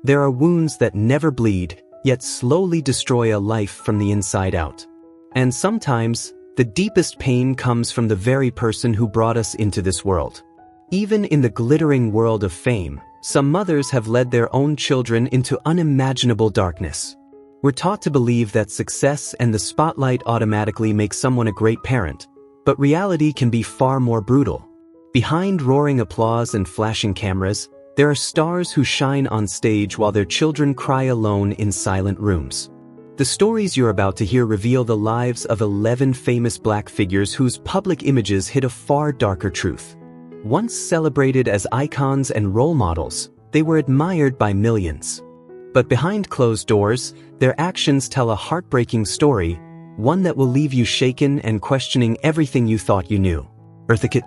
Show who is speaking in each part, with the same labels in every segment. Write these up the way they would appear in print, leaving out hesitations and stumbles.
Speaker 1: There are wounds that never bleed, yet slowly destroy a life from the inside out. And sometimes, the deepest pain comes from the very person who brought us into this world. Even in the glittering world of fame, some mothers have led their own children into unimaginable darkness. We're taught to believe that success and the spotlight automatically make someone a great parent, but reality can be far more brutal. Behind roaring applause and flashing cameras, there are stars who shine on stage while their children cry alone in silent rooms. The stories you're about to hear reveal the lives of 11 famous Black figures whose public images hid a far darker truth. Once celebrated as icons and role models, they were admired by millions. But behind closed doors, their actions tell a heartbreaking story, one that will leave you shaken and questioning everything you thought you knew. Eartha Kitt,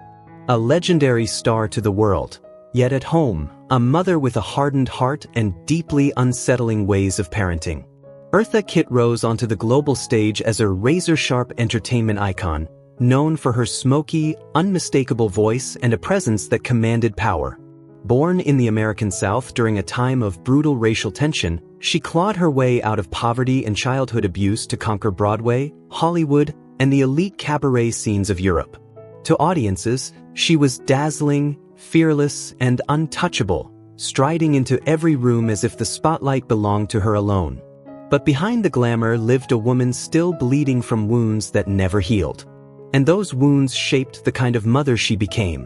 Speaker 1: a legendary star to the world, yet at home, a mother with a hardened heart and deeply unsettling ways of parenting. Eartha Kitt rose onto the global stage as a razor-sharp entertainment icon, known for her smoky, unmistakable voice and a presence that commanded power. Born in the American South during a time of brutal racial tension, she clawed her way out of poverty and childhood abuse to conquer Broadway, Hollywood, and the elite cabaret scenes of Europe. To audiences, she was dazzling, fearless, and untouchable, striding into every room as if the spotlight belonged to her alone. But behind the glamour lived a woman still bleeding from wounds that never healed. And those wounds shaped the kind of mother she became.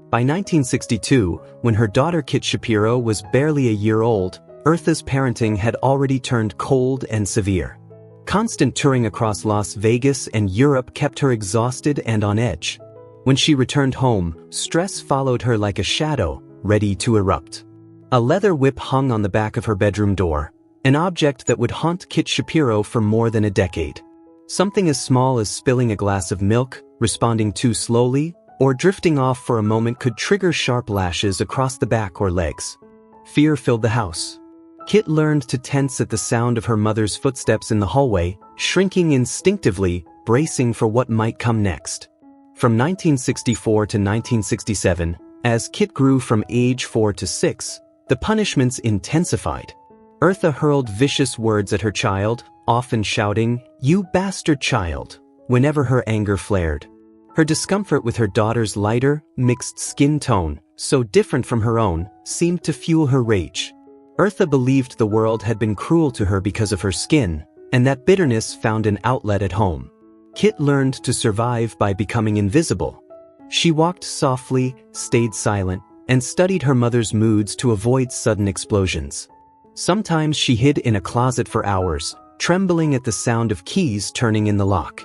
Speaker 1: By 1962, when her daughter Kit Shapiro was barely a year old, Eartha's parenting had already turned cold and severe. Constant touring across Las Vegas and Europe kept her exhausted and on edge. When she returned home, stress followed her like a shadow, ready to erupt. A leather whip hung on the back of her bedroom door, an object that would haunt Kit Shapiro for more than a decade. Something as small as spilling a glass of milk, responding too slowly, or drifting off for a moment could trigger sharp lashes across the back or legs. Fear filled the house. Kit learned to tense at the sound of her mother's footsteps in the hallway, shrinking instinctively, bracing for what might come next. From 1964 to 1967, as Kit grew from age 4 to 6, the punishments intensified. Eartha hurled vicious words at her child, often shouting, "You bastard child," whenever her anger flared. Her discomfort with her daughter's lighter, mixed skin tone, so different from her own, seemed to fuel her rage. Eartha believed the world had been cruel to her because of her skin, and that bitterness found an outlet at home. Kit learned to survive by becoming invisible. She walked softly, stayed silent, and studied her mother's moods to avoid sudden explosions. Sometimes she hid in a closet for hours, trembling at the sound of keys turning in the lock.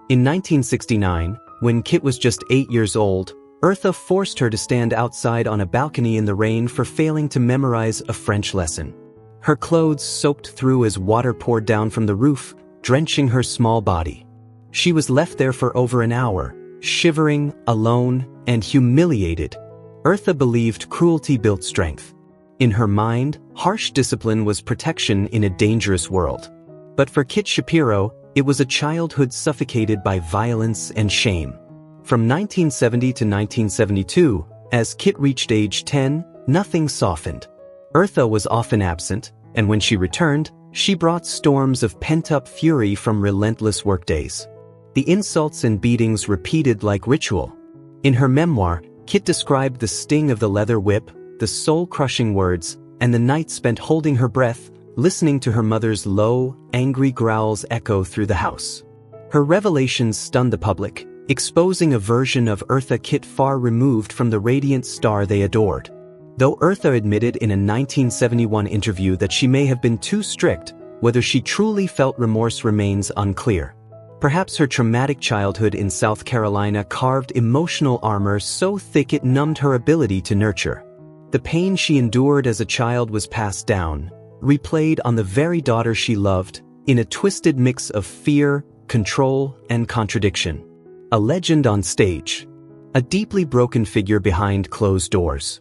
Speaker 1: In 1969, when Kit was just 8 years old, Eartha forced her to stand outside on a balcony in the rain for failing to memorize a French lesson. Her clothes soaked through as water poured down from the roof, drenching her small body. She was left there for over an hour, shivering, alone, and humiliated. Eartha believed cruelty built strength. In her mind, harsh discipline was protection in a dangerous world. But for Kit Shapiro, it was a childhood suffocated by violence and shame. From 1970 to 1972, as Kit reached age 10, nothing softened. Eartha was often absent, and when she returned, she brought storms of pent-up fury from relentless workdays. The insults and beatings repeated like ritual. In her memoir, Kit described the sting of the leather whip, the soul-crushing words, and the night spent holding her breath, listening to her mother's low, angry growls echo through the house. Her revelations stunned the public, exposing a version of Eartha Kitt far removed from the radiant star they adored. Though Eartha admitted in a 1971 interview that she may have been too strict, whether she truly felt remorse remains unclear. Perhaps her traumatic childhood in South Carolina carved emotional armor so thick it numbed her ability to nurture. The pain she endured as a child was passed down, replayed on the very daughter she loved, in a twisted mix of fear, control, and contradiction. A legend on stage. A deeply broken figure behind closed doors.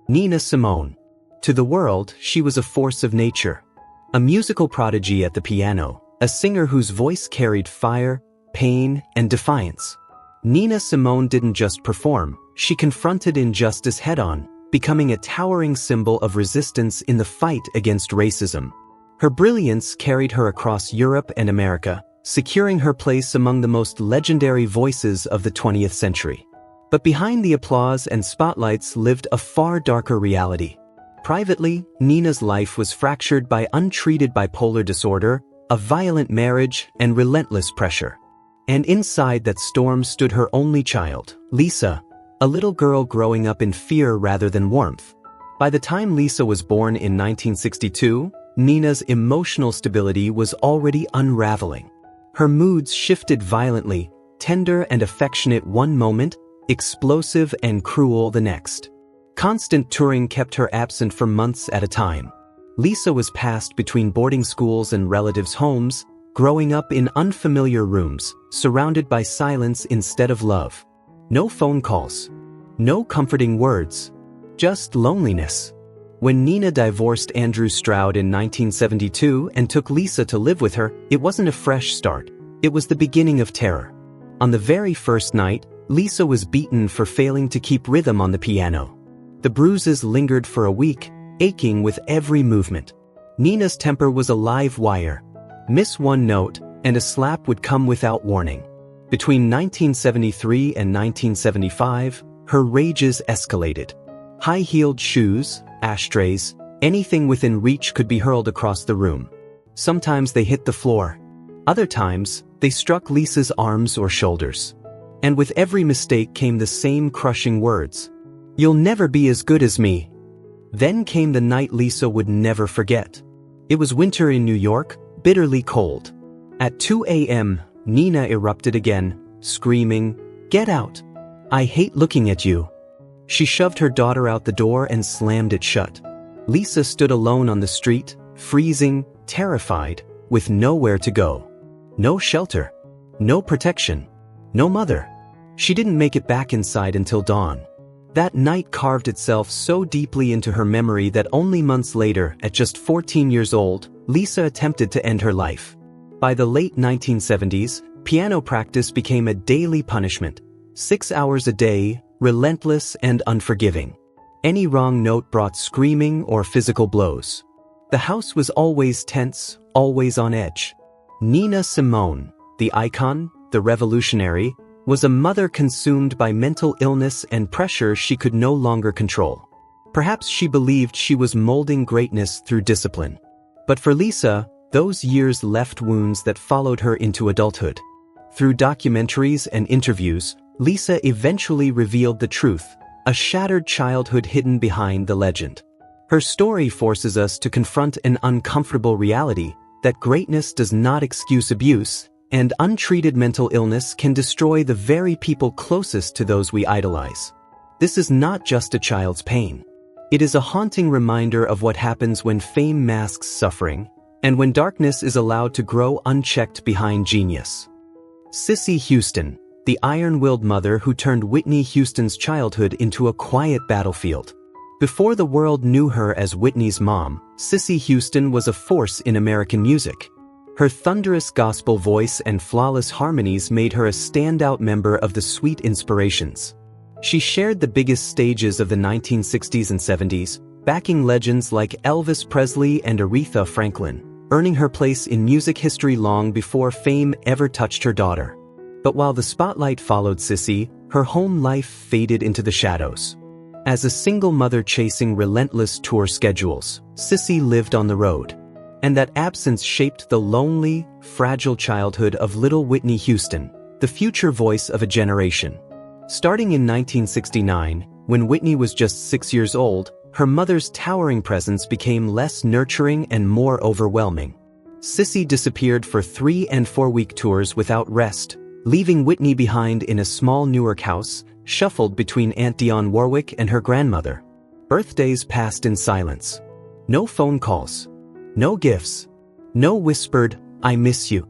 Speaker 1: Nina Simone. To the world, she was a force of nature. A musical prodigy at the piano, a singer whose voice carried fire, pain, and defiance. Nina Simone didn't just perform, she confronted injustice head-on, becoming a towering symbol of resistance in the fight against racism. Her brilliance carried her across Europe and America, securing her place among the most legendary voices of the 20th century. But behind the applause and spotlights lived a far darker reality. Privately, Nina's life was fractured by untreated bipolar disorder, a violent marriage, and relentless pressure. And inside that storm stood her only child, Lisa, a little girl growing up in fear rather than warmth. By the time Lisa was born in 1962, Nina's emotional stability was already unraveling. Her moods shifted violently, tender and affectionate one moment, explosive and cruel the next. Constant touring kept her absent for months at a time. Lisa was passed between boarding schools and relatives' homes, growing up in unfamiliar rooms, surrounded by silence instead of love. No phone calls. No comforting words. Just loneliness. When Nina divorced Andrew Stroud in 1972 and took Lisa to live with her, it wasn't a fresh start. It was the beginning of terror. On the very first night, Lisa was beaten for failing to keep rhythm on the piano. The bruises lingered for a week, aching with every movement. Nina's temper was a live wire. Miss one note, and a slap would come without warning. Between 1973 and 1975, her rages escalated. High-heeled shoes, ashtrays, anything within reach could be hurled across the room. Sometimes they hit the floor. Other times, they struck Lisa's arms or shoulders. And with every mistake came the same crushing words. "You'll never be as good as me." Then came the night Lisa would never forget. It was winter in New York, bitterly cold. At 2 a.m., Nina erupted again, screaming, "Get out! I hate looking at you." She shoved her daughter out the door and slammed it shut. Lisa stood alone on the street, freezing, terrified, with nowhere to go. No shelter. No protection. No mother. She didn't make it back inside until dawn. That night carved itself so deeply into her memory that only months later, at just 14 years old, Lisa attempted to end her life. By the late 1970s, piano practice became a daily punishment. 6 hours a day, relentless and unforgiving. Any wrong note brought screaming or physical blows. The house was always tense, always on edge. Nina Simone, the icon, the revolutionary, was a mother consumed by mental illness and pressure she could no longer control. Perhaps she believed she was molding greatness through discipline. But for Lisa, those years left wounds that followed her into adulthood. Through documentaries and interviews, Lisa eventually revealed the truth, a shattered childhood hidden behind the legend. Her story forces us to confront an uncomfortable reality, that greatness does not excuse abuse, and untreated mental illness can destroy the very people closest to those we idolize. This is not just a child's pain. It is a haunting reminder of what happens when fame masks suffering, and when darkness is allowed to grow unchecked behind genius. Cissy Houston, the iron-willed mother who turned Whitney Houston's childhood into a quiet battlefield. Before the world knew her as Whitney's mom, Cissy Houston was a force in American music. Her thunderous gospel voice and flawless harmonies made her a standout member of the Sweet Inspirations. She shared the biggest stages of the 1960s and 70s, backing legends like Elvis Presley and Aretha Franklin, earning her place in music history long before fame ever touched her daughter. But while the spotlight followed Cissy, her home life faded into the shadows. As a single mother chasing relentless tour schedules, Cissy lived on the road. And that absence shaped the lonely, fragile childhood of little Whitney Houston, the future voice of a generation. Starting in 1969, when Whitney was just 6 years old, her mother's towering presence became less nurturing and more overwhelming. Cissy disappeared for 3- and 4-week tours without rest, leaving Whitney behind in a small Newark house, shuffled between Aunt Dionne Warwick and her grandmother. Birthdays passed in silence. No phone calls. No gifts. No whispered, "I miss you."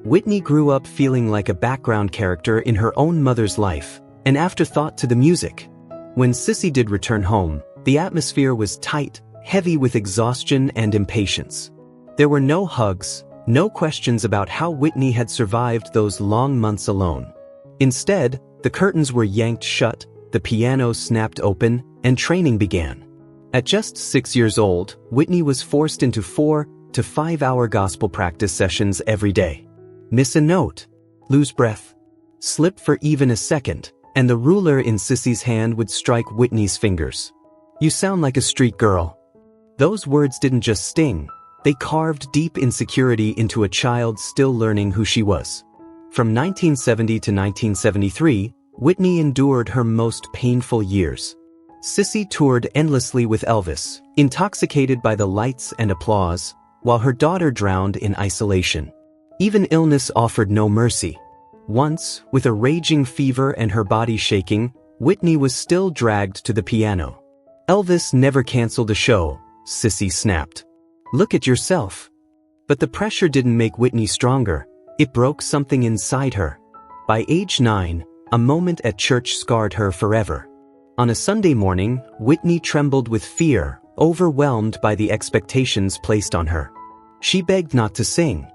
Speaker 1: Whitney grew up feeling like a background character in her own mother's life, an afterthought to the music. When Cissy did return home, the atmosphere was tight, heavy with exhaustion and impatience. There were no hugs, no questions about how Whitney had survived those long months alone. Instead, the curtains were yanked shut, the piano snapped open, and training began. At just 6 years old, Whitney was forced into 4 to 5 hour gospel practice sessions every day. Miss a note, lose breath, slip for even a second, and the ruler in Sissy's hand would strike Whitney's fingers. "You sound like a street girl." Those words didn't just sting, they carved deep insecurity into a child still learning who she was. From 1970 to 1973, Whitney endured her most painful years. Sissy toured endlessly with Elvis, intoxicated by the lights and applause, while her daughter drowned in isolation. Even illness offered no mercy. Once, with a raging fever and her body shaking, Whitney was still dragged to the piano. "Elvis never canceled a show," Sissy snapped. "Look at yourself." But the pressure didn't make Whitney stronger, it broke something inside her. By age 9, a moment at church scarred her forever. On a Sunday morning, Whitney trembled with fear, overwhelmed by the expectations placed on her. She begged not to sing.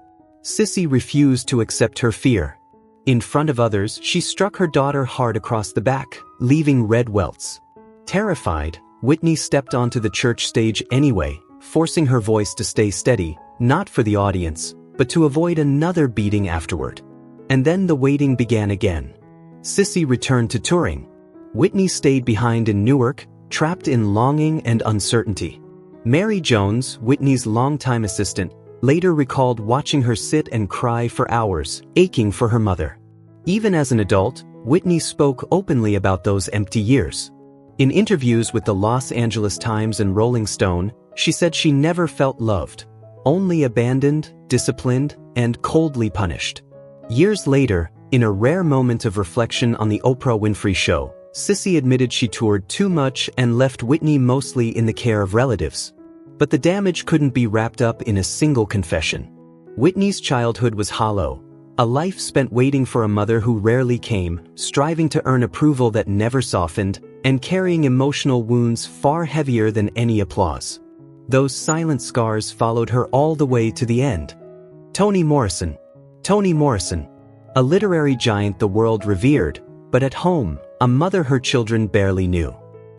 Speaker 1: Sissy refused to accept her fear. In front of others, she struck her daughter hard across the back, leaving red welts. Terrified, Whitney stepped onto the church stage anyway, forcing her voice to stay steady, not for the audience, but to avoid another beating afterward. And then the waiting began again. Sissy returned to touring. Whitney stayed behind in Newark, trapped in longing and uncertainty. Mary Jones, Whitney's longtime assistant, later recalled watching her sit and cry for hours, aching for her mother. Even as an adult, Whitney spoke openly about those empty years. In interviews with the Los Angeles Times and Rolling Stone, she said she never felt loved, only abandoned, disciplined, and coldly punished. Years later, in a rare moment of reflection on the Oprah Winfrey Show, Sissy admitted she toured too much and left Whitney mostly in the care of relatives. But the damage couldn't be wrapped up in a single confession. Whitney's childhood was hollow, a life spent waiting for a mother who rarely came, striving to earn approval that never softened, and carrying emotional wounds far heavier than any applause. Those silent scars followed her all the way to the end. Toni Morrison. Toni Morrison, a literary giant the world revered, but at home, a mother her children barely knew.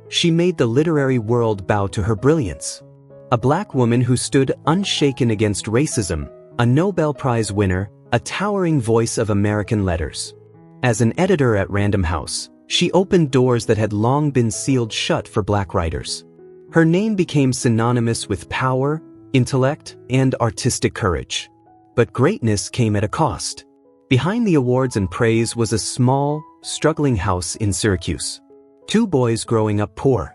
Speaker 1: She made the literary world bow to her brilliance. A black woman who stood unshaken against racism, a Nobel Prize winner, a towering voice of American letters. As an editor at Random House, she opened doors that had long been sealed shut for black writers. Her name became synonymous with power, intellect, and artistic courage. But greatness came at a cost. Behind the awards and praise was a small, struggling house in Syracuse. 2 boys growing up poor,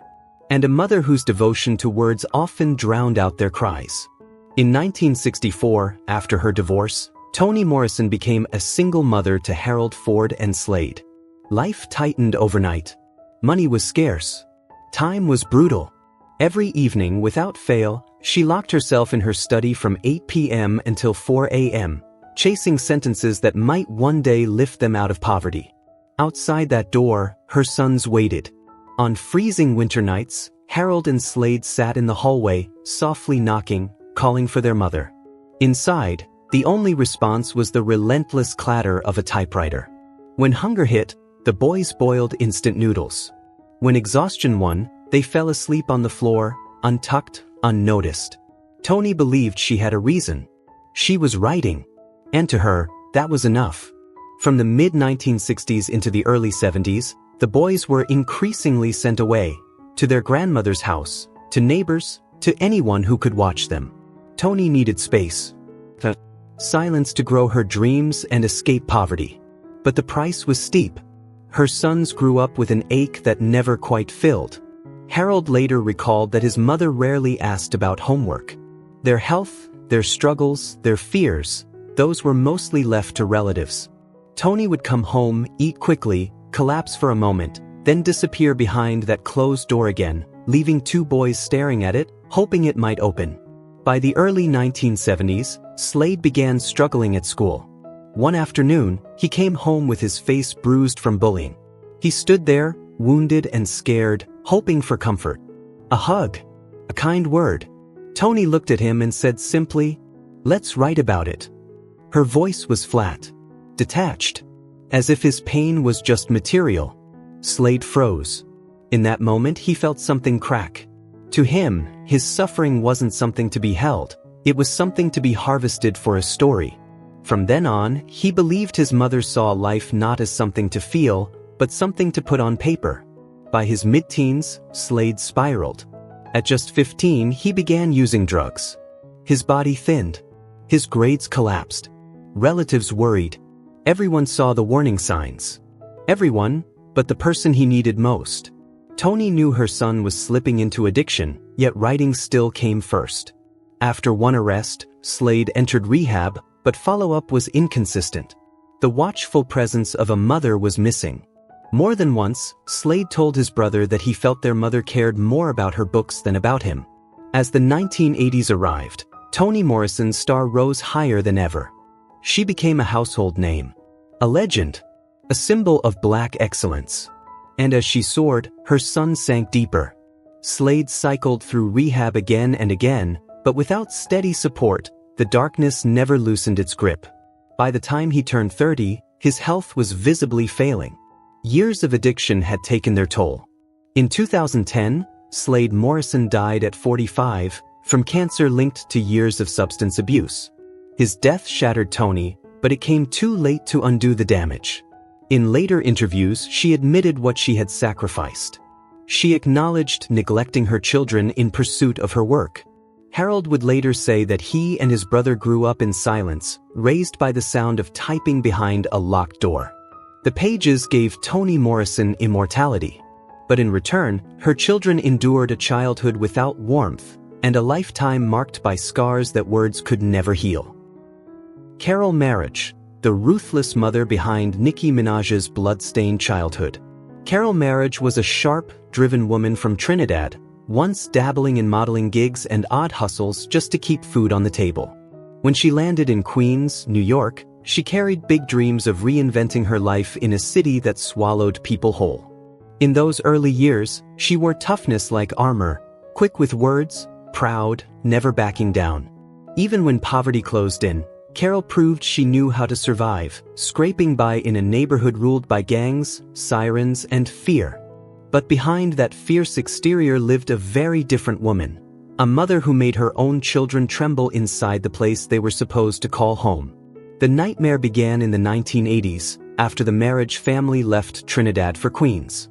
Speaker 1: and a mother whose devotion to words often drowned out their cries. In 1964, after her divorce, Toni Morrison became a single mother to Harold Ford and Slade. Life tightened overnight. Money was scarce. Time was brutal. Every evening, without fail, she locked herself in her study from 8 p.m. until 4 a.m., chasing sentences that might one day lift them out of poverty. Outside that door, her sons waited. On freezing winter nights, Harold and Slade sat in the hallway, softly knocking, calling for their mother. Inside, the only response was the relentless clatter of a typewriter. When hunger hit, the boys boiled instant noodles. When exhaustion won, they fell asleep on the floor, untucked, unnoticed. Toni believed she had a reason. She was writing. And to her, that was enough. From the mid-1960s into the early 70s, the boys were increasingly sent away, to their grandmother's house, to neighbors, to anyone who could watch them. Toni needed space. Silence to grow her dreams and escape poverty. But the price was steep. Her sons grew up with an ache that never quite filled. Harold later recalled that his mother rarely asked about homework. Their health, their struggles, their fears, those were mostly left to relatives. Toni would come home, eat quickly, collapse for a moment, then disappear behind that closed door again, leaving 2 boys staring at it, hoping it might open. By the early 1970s, Slade began struggling at school. One afternoon, he came home with his face bruised from bullying. He stood there, wounded and scared, hoping for comfort. A hug. A kind word. Toni looked at him and said simply, "Let's write about it." Her voice was flat, detached, as if his pain was just material. Slade froze. In that moment he felt something crack. To him, his suffering wasn't something to be held, it was something to be harvested for a story. From then on, he believed his mother saw life not as something to feel, but something to put on paper. By his mid-teens, Slade spiraled. At just 15, he began using drugs. His body thinned. His grades collapsed. Relatives worried. Everyone saw the warning signs. Everyone, but the person he needed most. Toni knew her son was slipping into addiction, yet writing still came first. After one arrest, Slade entered rehab, but follow-up was inconsistent. The watchful presence of a mother was missing. More than once, Slade told his brother that he felt their mother cared more about her books than about him. As the 1980s arrived, Toni Morrison's star rose higher than ever. She became a household name. A legend. A symbol of black excellence. And as she soared, her son sank deeper. Slade cycled through rehab again and again, but without steady support, the darkness never loosened its grip. By the time he turned 30, his health was visibly failing. Years of addiction had taken their toll. In 2010, Slade Morrison died at 45, from cancer linked to years of substance abuse. His death shattered Toni, but it came too late to undo the damage. In later interviews, she admitted what she had sacrificed. She acknowledged neglecting her children in pursuit of her work. Harold would later say that he and his brother grew up in silence, raised by the sound of typing behind a locked door. The pages gave Toni Morrison immortality. But in return, her children endured a childhood without warmth, and a lifetime marked by scars that words could never heal. Carol Marriage, the ruthless mother behind Nicki Minaj's blood-stained childhood. Carol Marriage was a sharp, driven woman from Trinidad, once dabbling in modeling gigs and odd hustles just to keep food on the table. When she landed in Queens, New York, she carried big dreams of reinventing her life in a city that swallowed people whole. In those early years, she wore toughness like armor, quick with words, proud, never backing down. Even when poverty closed in, Carol proved she knew how to survive, scraping by in a neighborhood ruled by gangs, sirens, and fear. But behind that fierce exterior lived a very different woman, a mother who made her own children tremble inside the place they were supposed to call home. The nightmare began in the 1980s, after the Marriage family left Trinidad for Queens.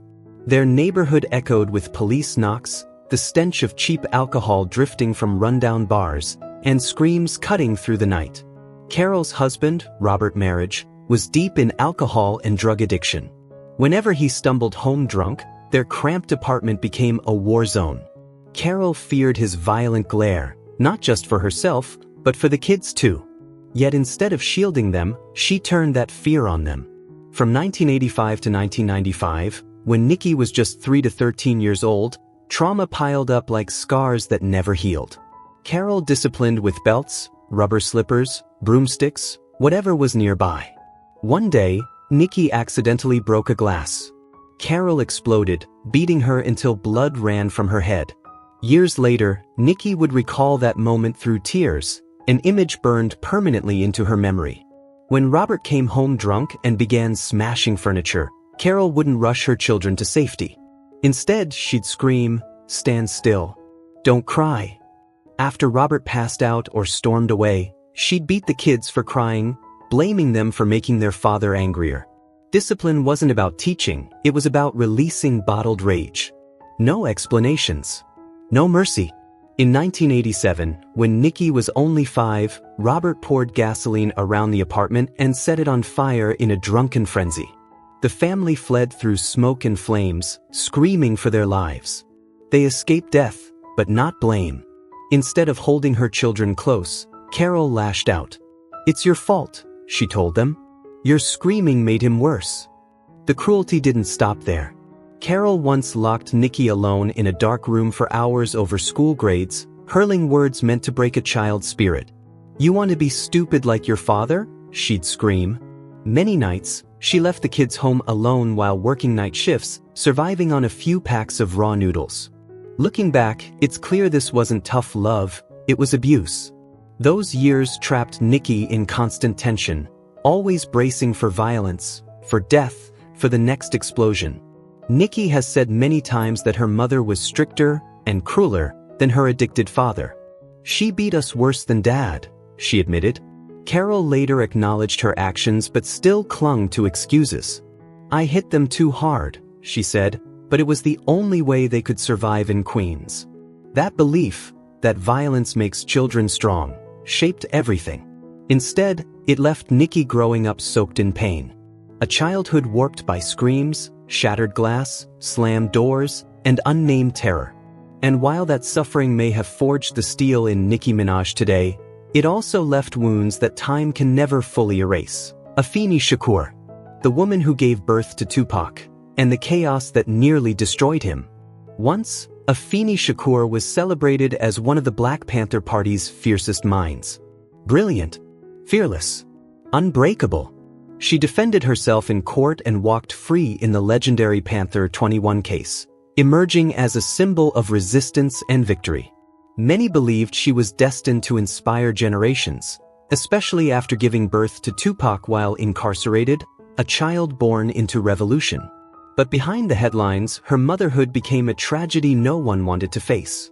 Speaker 1: Their neighborhood echoed with police knocks, the stench of cheap alcohol drifting from rundown bars, and screams cutting through the night. Carol's husband, Robert Marriage, was deep in alcohol and drug addiction. Whenever he stumbled home drunk, their cramped apartment became a war zone. Carol feared his violent glare, not just for herself, but for the kids too. Yet instead of shielding them, she turned that fear on them. From 1985 to 1995, when Nicki was just 3 to 13 years old, trauma piled up like scars that never healed. Carol disciplined with belts, rubber slippers, broomsticks, whatever was nearby. One day, Nicki accidentally broke a glass. Carol exploded, beating her until blood ran from her head. Years later, Nicki would recall that moment through tears, an image burned permanently into her memory. When Robert came home drunk and began smashing furniture, Carol wouldn't rush her children to safety. Instead, she'd scream, "Stand still. Don't cry." After Robert passed out or stormed away, she'd beat the kids for crying, blaming them for making their father angrier. Discipline wasn't about teaching, it was about releasing bottled rage. No explanations. No mercy. In 1987, when Nicki was only 5, Robert poured gasoline around the apartment and set it on fire in a drunken frenzy. The family fled through smoke and flames, screaming for their lives. They escaped death, but not blame. Instead of holding her children close, Carol lashed out. "It's your fault," she told them. "Your screaming made him worse." The cruelty didn't stop there. Carol once locked Nicki alone in a dark room for hours over school grades, hurling words meant to break a child's spirit. "You want to be stupid like your father?" she'd scream. Many nights, she left the kids home alone while working night shifts, surviving on a few packs of raw noodles. Looking back, it's clear this wasn't tough love, it was abuse. Those years trapped Nicki in constant tension, always bracing for violence, for death, for the next explosion. Nikki has said many times that her mother was stricter and crueler than her addicted father. "She beat us worse than Dad," she admitted. Carol later acknowledged her actions but still clung to excuses. "I hit them too hard," she said, but it was the only way they could survive in Queens. That belief, that violence makes children strong, shaped everything. Instead, it left Nikki growing up soaked in pain. A childhood warped by screams, shattered glass, slammed doors, and unnamed terror. And while that suffering may have forged the steel in Nicki Minaj today, it also left wounds that time can never fully erase. Afeni Shakur, the woman who gave birth to Tupac, and the chaos that nearly destroyed him. Once, Afeni Shakur was celebrated as one of the Black Panther Party's fiercest minds. Brilliant, fearless, unbreakable. She defended herself in court and walked free in the legendary Panther 21 case, emerging as a symbol of resistance and victory. Many believed she was destined to inspire generations, especially after giving birth to Tupac while incarcerated, a child born into revolution. But behind the headlines, her motherhood became a tragedy no one wanted to face.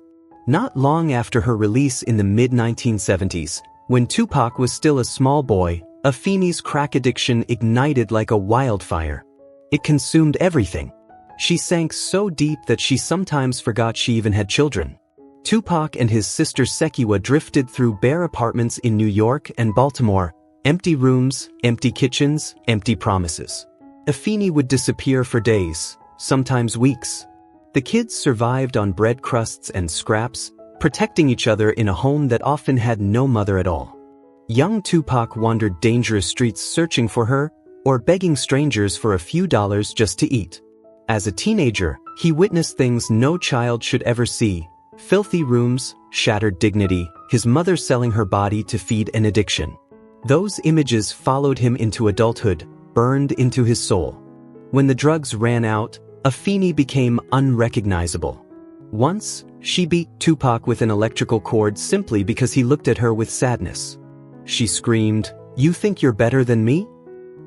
Speaker 1: Not long after her release in the mid-1970s, when Tupac was still a small boy, Afeni's crack addiction ignited like a wildfire. It consumed everything. She sank so deep that she sometimes forgot she even had children. Tupac and his sister Sekiwa drifted through bare apartments in New York and Baltimore, empty rooms, empty kitchens, empty promises. Afeni would disappear for days, sometimes weeks. The kids survived on bread crusts and scraps, protecting each other in a home that often had no mother at all. Young Tupac wandered dangerous streets searching for her, or begging strangers for a few dollars just to eat. As a teenager, he witnessed things no child should ever see: filthy rooms, shattered dignity, his mother selling her body to feed an addiction. Those images followed him into adulthood, burned into his soul. When the drugs ran out, Afeni became unrecognizable. Once, she beat Tupac with an electrical cord simply because he looked at her with sadness. She screamed, "You think you're better than me?"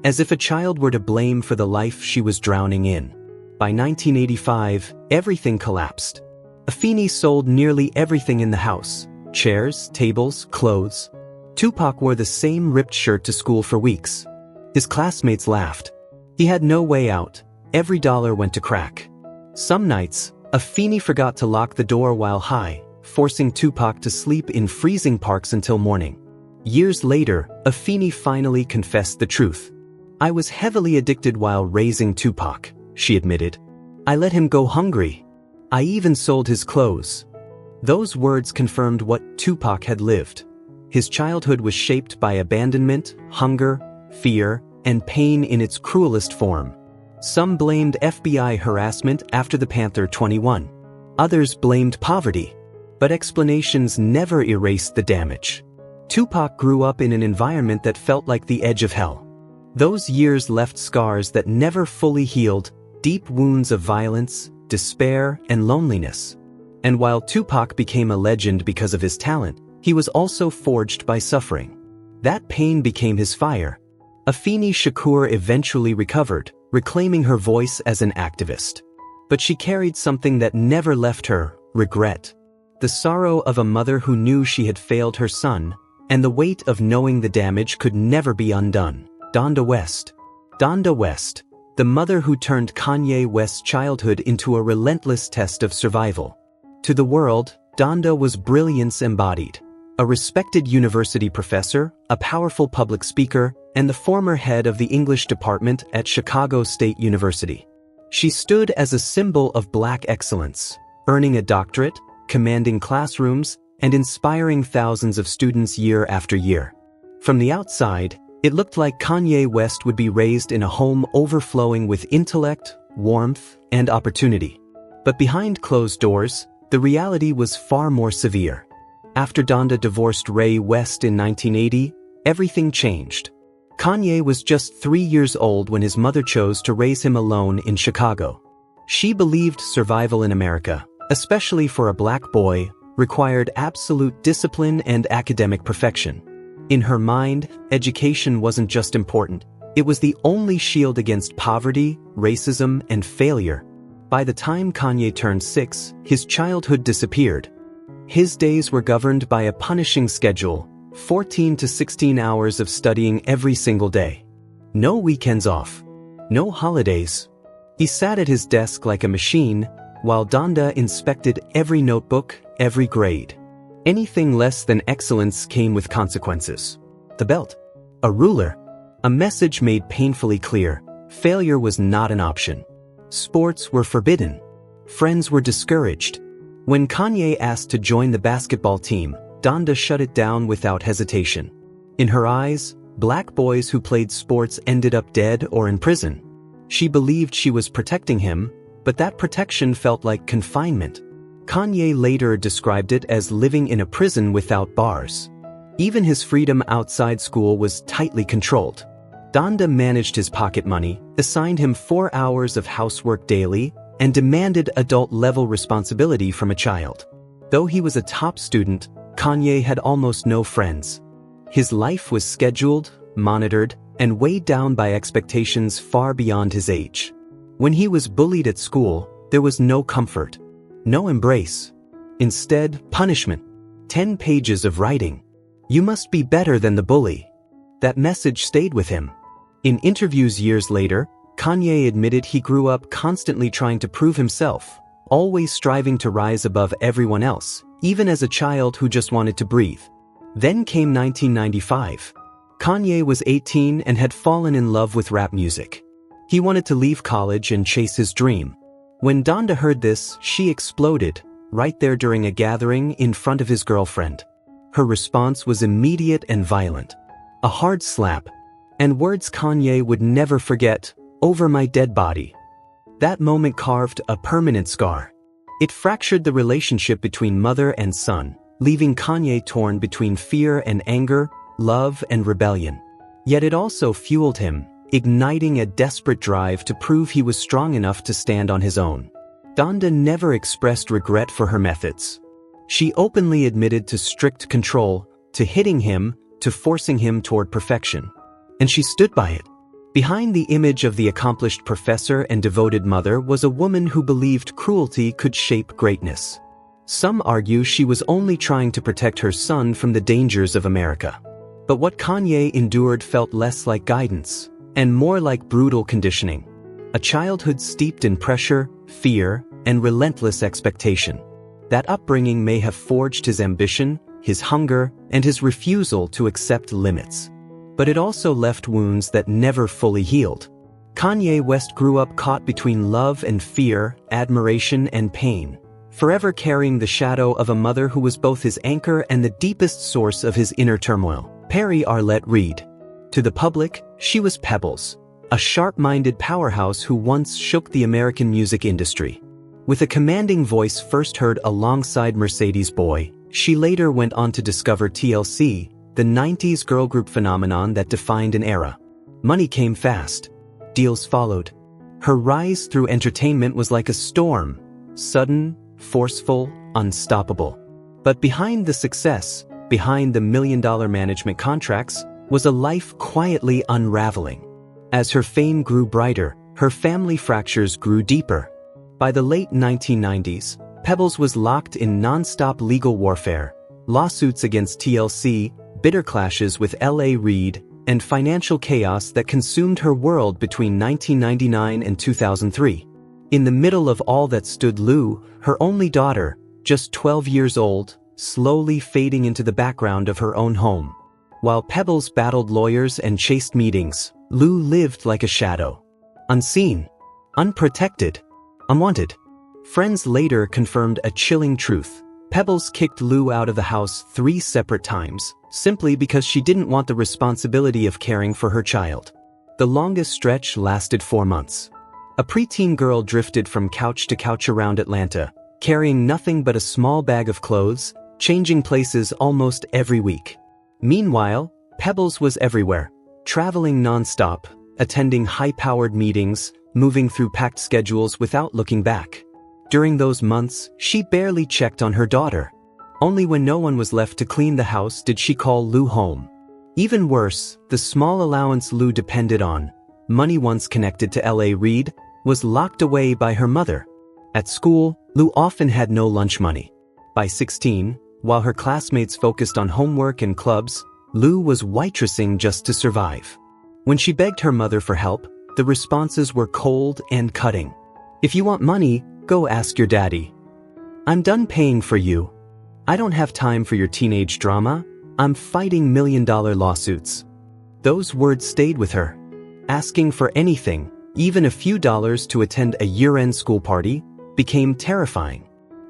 Speaker 1: As if a child were to blame for the life she was drowning in. By 1985, everything collapsed. Afeni sold nearly everything in the house: chairs, tables, clothes. Tupac wore the same ripped shirt to school for weeks. His classmates laughed. He had no way out. Every dollar went to crack. Some nights, Afeni forgot to lock the door while high, forcing Tupac to sleep in freezing parks until morning. Years later, Afeni finally confessed the truth. "I was heavily addicted while raising Tupac," she admitted. "I let him go hungry. I even sold his clothes." Those words confirmed what Tupac had lived. His childhood was shaped by abandonment, hunger, fear, and pain in its cruelest form. Some blamed FBI harassment after the Panther 21. Others blamed poverty. But explanations never erased the damage. Tupac grew up in an environment that felt like the edge of hell. Those years left scars that never fully healed, deep wounds of violence, despair, and loneliness. And while Tupac became a legend because of his talent, he was also forged by suffering. That pain became his fire. Afeni Shakur eventually recovered, reclaiming her voice as an activist. But she carried something that never left her: regret. The sorrow of a mother who knew she had failed her son, and the weight of knowing the damage could never be undone. Donda West. Donda West, the mother who turned Kanye West's childhood into a relentless test of survival. To the world, Donda was brilliance embodied. A respected university professor, a powerful public speaker, and the former head of the English department at Chicago State University. She stood as a symbol of Black excellence, earning a doctorate, commanding classrooms, and inspiring thousands of students year after year. From the outside, it looked like Kanye West would be raised in a home overflowing with intellect, warmth, and opportunity. But behind closed doors, the reality was far more severe. After Donda divorced Ray West in 1980, everything changed. Kanye was just 3 years old when his mother chose to raise him alone in Chicago. She believed survival in America, especially for a Black boy, required absolute discipline and academic perfection. In her mind, education wasn't just important, it was the only shield against poverty, racism, and failure. By the time Kanye turned 6, his childhood disappeared. His days were governed by a punishing schedule, 14 to 16 hours of studying every single day. No weekends off. No holidays. He sat at his desk like a machine, while Donda inspected every notebook, every grade. Anything less than excellence came with consequences. The belt. A ruler. A message made painfully clear: failure was not an option. Sports were forbidden. Friends were discouraged. When Kanye asked to join the basketball team, Donda shut it down without hesitation. In her eyes, black boys who played sports ended up dead or in prison. She believed she was protecting him, but that protection felt like confinement. Kanye later described it as living in a prison without bars. Even his freedom outside school was tightly controlled. Donda managed his pocket money, assigned him 4 hours of housework daily, and demanded adult-level responsibility from a child. Though he was a top student, Kanye had almost no friends. His life was scheduled, monitored, and weighed down by expectations far beyond his age. When he was bullied at school, there was no comfort, no embrace. Instead, punishment. 10 pages of writing. You must be better than the bully. That message stayed with him. In interviews years later, Kanye admitted he grew up constantly trying to prove himself, always striving to rise above everyone else, even as a child who just wanted to breathe. Then came 1995. Kanye was 18 and had fallen in love with rap music. He wanted to leave college and chase his dream. When Donda heard this, she exploded, right there during a gathering in front of his girlfriend. Her response was immediate and violent. A hard slap. And words Kanye would never forget: "Over my dead body." That moment carved a permanent scar. It fractured the relationship between mother and son, leaving Kanye torn between fear and anger, love and rebellion. Yet it also fueled him, igniting a desperate drive to prove he was strong enough to stand on his own. Donda never expressed regret for her methods. She openly admitted to strict control, to hitting him, to forcing him toward perfection. And she stood by it. Behind the image of the accomplished professor and devoted mother was a woman who believed cruelty could shape greatness. Some argue she was only trying to protect her son from the dangers of America. But what Kanye endured felt less like guidance, and more like brutal conditioning. A childhood steeped in pressure, fear, and relentless expectation. That upbringing may have forged his ambition, his hunger, and his refusal to accept limits. But it also left wounds that never fully healed. Kanye West grew up caught between love and fear, admiration and pain, forever carrying the shadow of a mother who was both his anchor and the deepest source of his inner turmoil. Perry Arlette Reed. To the public, she was Pebbles, a sharp-minded powerhouse who once shook the American music industry. With a commanding voice first heard alongside Mercedes Boy, she later went on to discover TLC, the 90s girl group phenomenon that defined an era. Money came fast. Deals followed. Her rise through entertainment was like a storm, sudden, forceful, unstoppable. But behind the success, behind the million-dollar management contracts, was a life quietly unraveling. As her fame grew brighter, her family fractures grew deeper. By the late 1990s, Pebbles was locked in non-stop legal warfare, lawsuits against TLC, bitter clashes with L.A. Reid, and financial chaos that consumed her world between 1999 and 2003. In the middle of all that stood Lou, her only daughter, just 12 years old, slowly fading into the background of her own home. While Pebbles battled lawyers and chased meetings, Lou lived like a shadow. Unseen, unprotected, unwanted. Friends later confirmed a chilling truth. Pebbles kicked Lou out of the house 3 separate times, simply because she didn't want the responsibility of caring for her child. The longest stretch lasted 4 months. A preteen girl drifted from couch to couch around Atlanta, carrying nothing but a small bag of clothes, changing places almost every week. Meanwhile, Pebbles was everywhere, traveling non-stop, attending high-powered meetings, moving through packed schedules without looking back. During those months, she barely checked on her daughter. Only when no one was left to clean the house did she call Lou home. Even worse, the small allowance Lou depended on, money once connected to L.A. Reid, was locked away by her mother, At school, Lou often had no lunch money. By 16, while her classmates focused on homework and clubs, Lou was waitressing just to survive. When she begged her mother for help, the responses were cold and cutting. "If you want money, go ask your daddy. I'm done paying for you. I don't have time for your teenage drama. I'm fighting million-dollar lawsuits." Those words stayed with her. Asking for anything, even a few dollars to attend a year-end school party, became terrifying.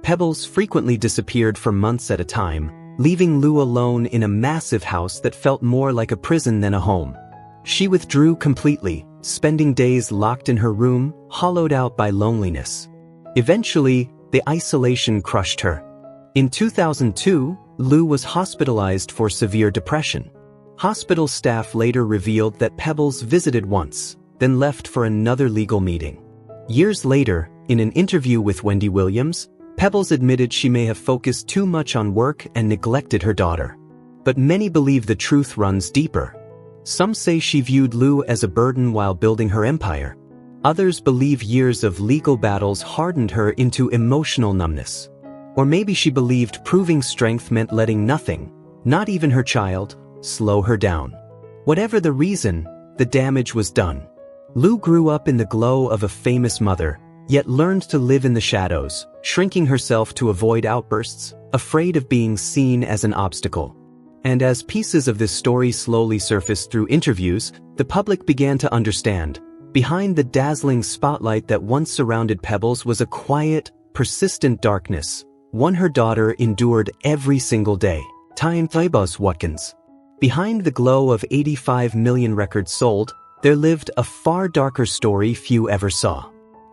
Speaker 1: Pebbles frequently disappeared for months at a time, leaving Lou alone in a massive house that felt more like a prison than a home. She withdrew completely, spending days locked in her room, hollowed out by loneliness. Eventually, the isolation crushed her. In 2002, Lou was hospitalized for severe depression. Hospital staff later revealed that Pebbles visited once, then left for another legal meeting. Years later, in an interview with Wendy Williams, Pebbles admitted she may have focused too much on work and neglected her daughter. But many believe the truth runs deeper. Some say she viewed Lou as a burden while building her empire. Others believe years of legal battles hardened her into emotional numbness. Or maybe she believed proving strength meant letting nothing, not even her child, slow her down. Whatever the reason, the damage was done. Lou grew up in the glow of a famous mother, yet learned to live in the shadows, shrinking herself to avoid outbursts, afraid of being seen as an obstacle. And as pieces of this story slowly surfaced through interviews, the public began to understand. Behind the dazzling spotlight that once surrounded Pebbles was a quiet, persistent darkness, one her daughter endured every single day. Tyne Watkins. Behind the glow of 85 million records sold, there lived a far darker story few ever saw.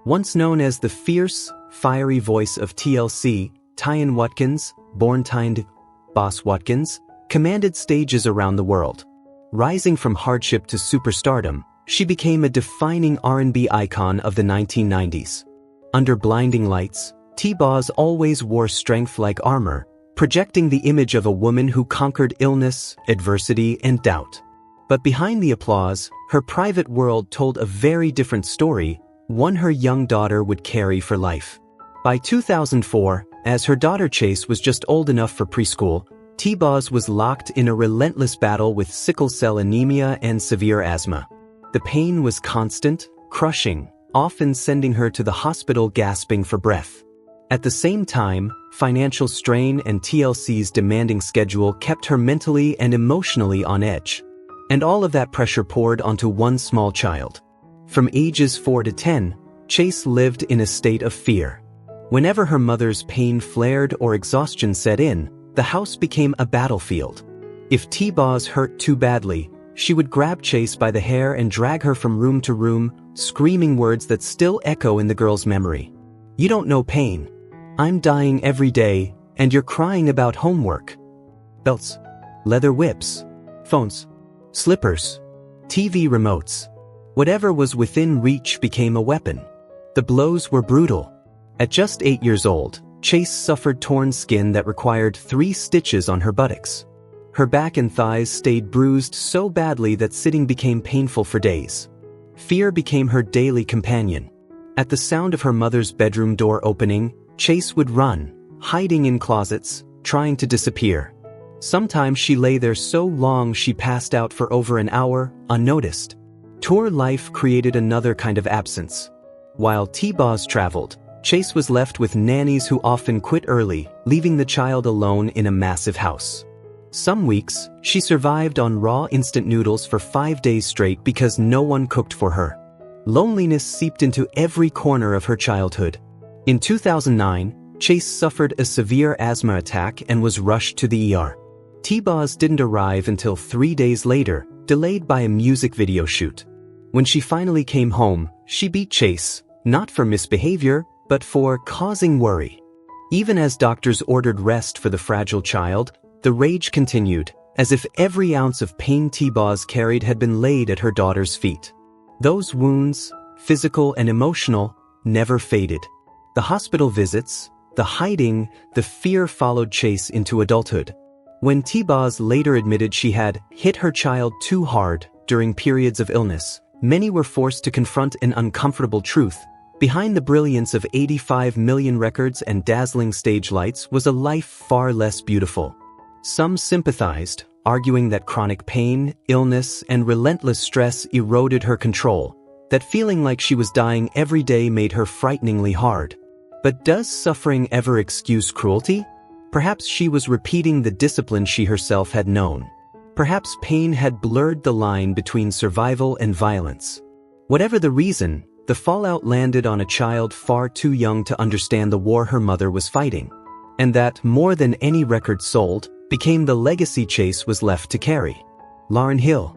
Speaker 1: Once known as the fierce, fiery voice of TLC, Tyne Watkins, born Tyne Boss Watkins, commanded stages around the world. Rising from hardship to superstardom, she became a defining R&B icon of the 1990s. Under blinding lights, T-Boz always wore strength like armor, projecting the image of a woman who conquered illness, adversity, and doubt. But behind the applause, her private world told a very different story, one her young daughter would carry for life. By 2004, as her daughter Chase was just old enough for preschool, T-Boz was locked in a relentless battle with sickle cell anemia and severe asthma. The pain was constant, crushing, often sending her to the hospital gasping for breath. At the same time, financial strain and TLC's demanding schedule kept her mentally and emotionally on edge. And all of that pressure poured onto one small child. From ages 4 to 10, Chase lived in a state of fear. Whenever her mother's pain flared or exhaustion set in, the house became a battlefield. If T-Boz hurt too badly, she would grab Chase by the hair and drag her from room to room, screaming words that still echo in the girl's memory. "You don't know pain. I'm dying every day, and you're crying about homework." Belts, leather whips, phones, slippers, TV remotes. Whatever was within reach became a weapon. The blows were brutal. At just 8 years old, Chase suffered torn skin that required 3 stitches on her buttocks. Her back and thighs stayed bruised so badly that sitting became painful for days. Fear became her daily companion. At the sound of her mother's bedroom door opening, Chase would run, hiding in closets, trying to disappear. Sometimes she lay there so long she passed out for over an hour, unnoticed. Tour life created another kind of absence. While T-Boz traveled, Chase was left with nannies who often quit early, leaving the child alone in a massive house. Some weeks, she survived on raw instant noodles for 5 days straight because no one cooked for her. Loneliness seeped into every corner of her childhood. In 2009, Chase suffered a severe asthma attack and was rushed to the ER. T-Boz didn't arrive until 3 days later, delayed by a music video shoot. When she finally came home, she beat Chase, not for misbehavior, but for causing worry. Even as doctors ordered rest for the fragile child, the rage continued, as if every ounce of pain T-Boz carried had been laid at her daughter's feet. Those wounds, physical and emotional, never faded. The hospital visits, the hiding, the fear followed Chase into adulthood. When T-Boz later admitted she had hit her child too hard during periods of illness, many were forced to confront an uncomfortable truth. Behind the brilliance of 85 million records and dazzling stage lights was a life far less beautiful. Some sympathized, arguing that chronic pain, illness, and relentless stress eroded her control, that feeling like she was dying every day made her frighteningly hard. But does suffering ever excuse cruelty? Perhaps she was repeating the discipline she herself had known. Perhaps pain had blurred the line between survival and violence. Whatever the reason, the fallout landed on a child far too young to understand the war her mother was fighting. And that, more than any record sold, became the legacy Chase was left to carry. Lauryn Hill.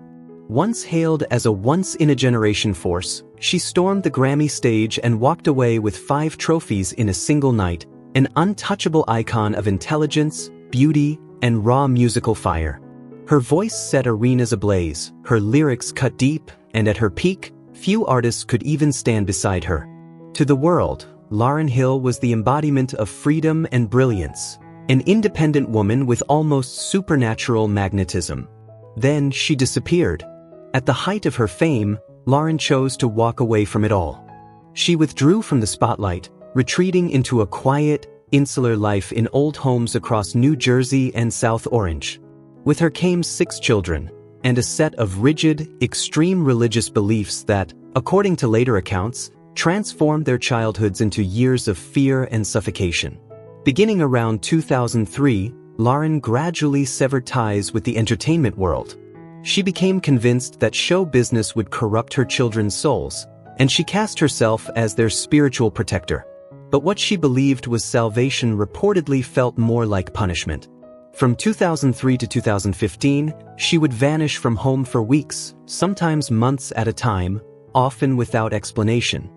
Speaker 1: Once hailed as a once-in-a-generation force, she stormed the Grammy stage and walked away with 5 trophies in a single night, an untouchable icon of intelligence, beauty, and raw musical fire. Her voice set arenas ablaze, her lyrics cut deep, and at her peak, few artists could even stand beside her. To the world, Lauryn Hill was the embodiment of freedom and brilliance, an independent woman with almost supernatural magnetism. Then she disappeared. At the height of her fame, Lauryn chose to walk away from it all. She withdrew from the spotlight, retreating into a quiet, insular life in old homes across New Jersey and South Orange. With her came 6 children, and a set of rigid, extreme religious beliefs that, according to later accounts, transformed their childhoods into years of fear and suffocation. Beginning around 2003, Lauryn gradually severed ties with the entertainment world. She became convinced that show business would corrupt her children's souls, and she cast herself as their spiritual protector. But what she believed was salvation reportedly felt more like punishment. From 2003 to 2015, she would vanish from home for weeks, sometimes months at a time, often without explanation.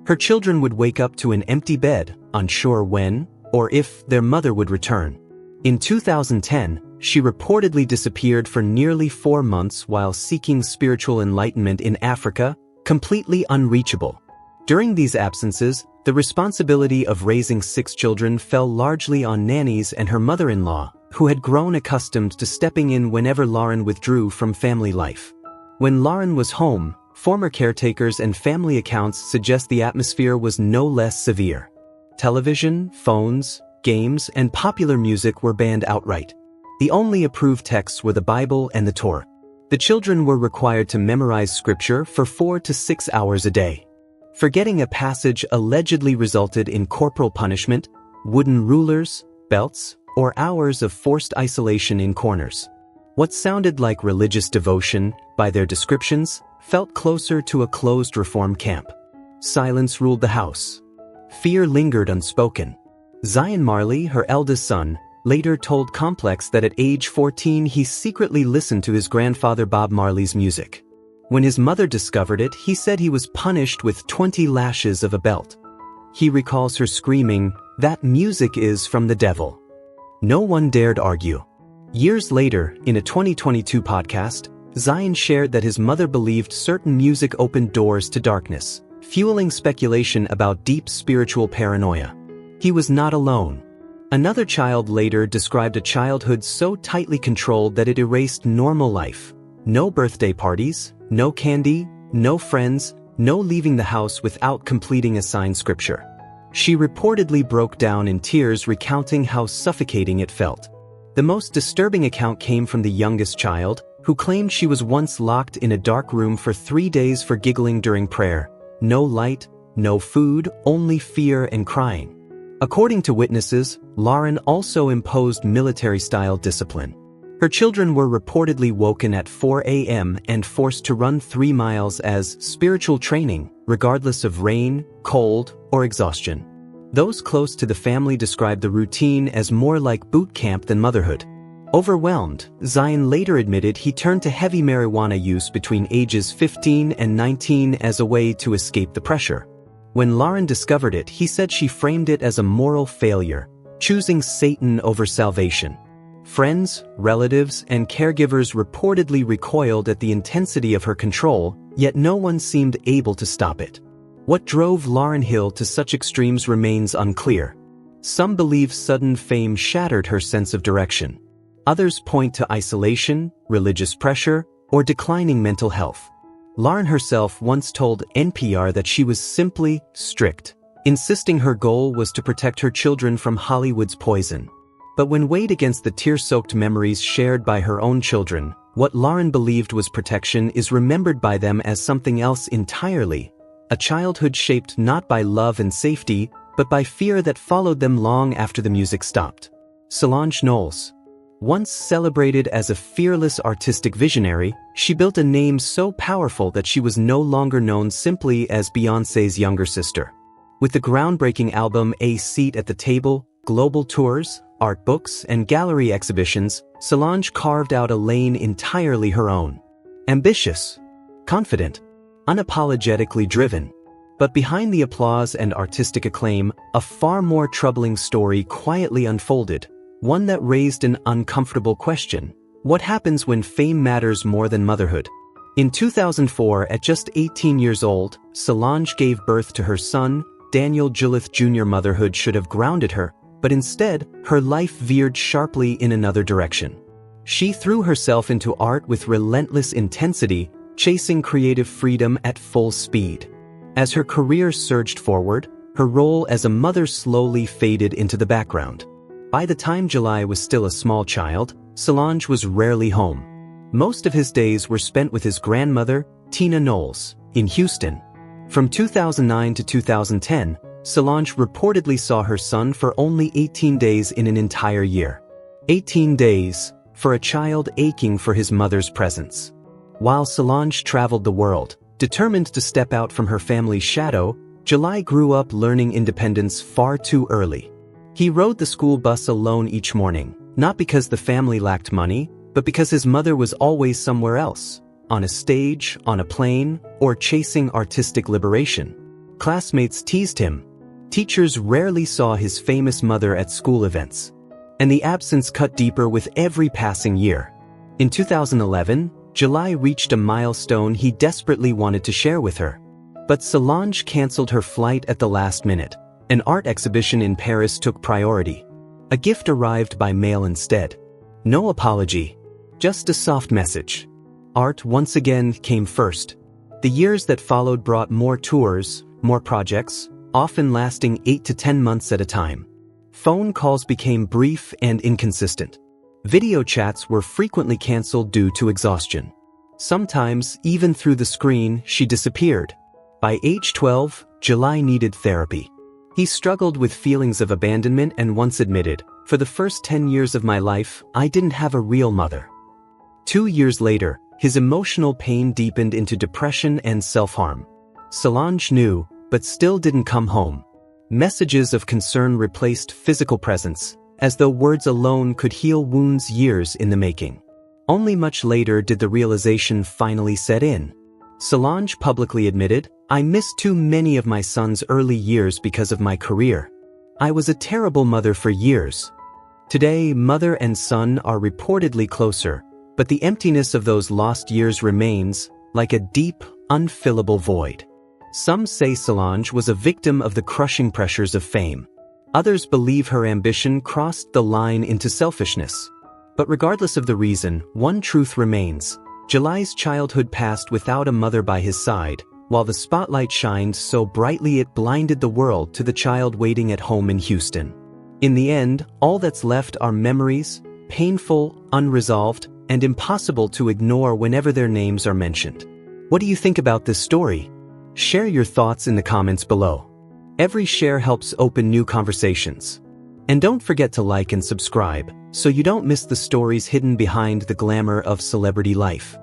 Speaker 1: Her children would wake up to an empty bed, unsure when or if their mother would return. In 2010, she reportedly disappeared for nearly 4 months while seeking spiritual enlightenment in Africa, completely unreachable. During these absences, the responsibility of raising 6 children fell largely on nannies and her mother-in-law, who had grown accustomed to stepping in whenever Lauryn withdrew from family life. When Lauryn was home, former caretakers and family accounts suggest the atmosphere was no less severe. Television, phones, games, and popular music were banned outright. The only approved texts were the Bible and the Torah. The children were required to memorize scripture for 4 to 6 hours a day. Forgetting a passage allegedly resulted in corporal punishment, wooden rulers, belts, or hours of forced isolation in corners. What sounded like religious devotion, by their descriptions, felt closer to a closed reform camp. Silence ruled the house. Fear lingered unspoken. Zion Marley, her eldest son, later told Complex that at age 14 he secretly listened to his grandfather Bob Marley's music. When his mother discovered it, he said he was punished with 20 lashes of a belt. He recalls her screaming, "That music is from the devil." No one dared argue. Years later, in a 2022 podcast, Zion shared that his mother believed certain music opened doors to darkness, fueling speculation about deep spiritual paranoia. He was not alone. Another child later described a childhood so tightly controlled that it erased normal life. No birthday parties, no candy, no friends, no leaving the house without completing assigned scripture. She reportedly broke down in tears recounting how suffocating it felt. The most disturbing account came from the youngest child, who claimed she was once locked in a dark room for 3 days for giggling during prayer. No light, no food, only fear and crying. According to witnesses, Lauryn also imposed military-style discipline. Her children were reportedly woken at 4 a.m. and forced to run 3 miles as spiritual training, regardless of rain, cold, or exhaustion. Those close to the family described the routine as more like boot camp than motherhood. Overwhelmed, Zion later admitted he turned to heavy marijuana use between ages 15 and 19 as a way to escape the pressure. When Lauryn discovered it, he said she framed it as a moral failure, choosing Satan over salvation. Friends, relatives, and caregivers reportedly recoiled at the intensity of her control, yet no one seemed able to stop it. What drove Lauryn Hill to such extremes remains unclear. Some believe sudden fame shattered her sense of direction. Others point to isolation, religious pressure, or declining mental health. Lauren herself once told NPR that she was simply strict, insisting her goal was to protect her children from Hollywood's poison. But when weighed against the tear-soaked memories shared by her own children, what Lauren believed was protection is remembered by them as something else entirely, a childhood shaped not by love and safety, but by fear that followed them long after the music stopped. Solange Knowles. Once celebrated as a fearless artistic visionary, she built a name so powerful that she was no longer known simply as Beyoncé's younger sister. With the groundbreaking album A Seat at the Table, global tours, art books, and gallery exhibitions, Solange carved out a lane entirely her own. Ambitious, confident, unapologetically driven. But behind the applause and artistic acclaim, a far more troubling story quietly unfolded, one that raised an uncomfortable question. What happens when fame matters more than motherhood? In 2004, at just 18 years old, Solange gave birth to her son, Daniel Julith Jr. Motherhood should have grounded her, but instead, her life veered sharply in another direction. She threw herself into art with relentless intensity, chasing creative freedom at full speed. As her career surged forward, her role as a mother slowly faded into the background. By the time July was still a small child, Solange was rarely home. Most of his days were spent with his grandmother, Tina Knowles, in Houston. From 2009 to 2010, Solange reportedly saw her son for only 18 days in an entire year. 18 days, for a child aching for his mother's presence. While Solange traveled the world, determined to step out from her family's shadow, July grew up learning independence far too early. He rode the school bus alone each morning, not because the family lacked money, but because his mother was always somewhere else, on a stage, on a plane, or chasing artistic liberation. Classmates teased him. Teachers rarely saw his famous mother at school events. And the absence cut deeper with every passing year. In 2011, July reached a milestone he desperately wanted to share with her. But Solange canceled her flight at the last minute. An art exhibition in Paris took priority. A gift arrived by mail instead. No apology, just a soft message. Art once again came first. The years that followed brought more tours, more projects, often lasting 8 to 10 months at a time. Phone calls became brief and inconsistent. Video chats were frequently canceled due to exhaustion. Sometimes, even through the screen, she disappeared. By age 12, July needed therapy. He struggled with feelings of abandonment and once admitted, "For the first 10 years of my life, I didn't have a real mother." 2 years later, his emotional pain deepened into depression and self-harm. Solange knew, but still didn't come home. Messages of concern replaced physical presence, as though words alone could heal wounds years in the making. Only much later did the realization finally set in. Solange publicly admitted, "I missed too many of my son's early years because of my career. I was a terrible mother for years." Today, mother and son are reportedly closer, but the emptiness of those lost years remains, like a deep, unfillable void. Some say Solange was a victim of the crushing pressures of fame. Others believe her ambition crossed the line into selfishness. But regardless of the reason, one truth remains. July's childhood passed without a mother by his side, while the spotlight shined so brightly it blinded the world to the child waiting at home in Houston. In the end, all that's left are memories, painful, unresolved, and impossible to ignore whenever their names are mentioned. What do you think about this story? Share your thoughts in the comments below. Every share helps open new conversations. And don't forget to like and subscribe, so you don't miss the stories hidden behind the glamour of celebrity life.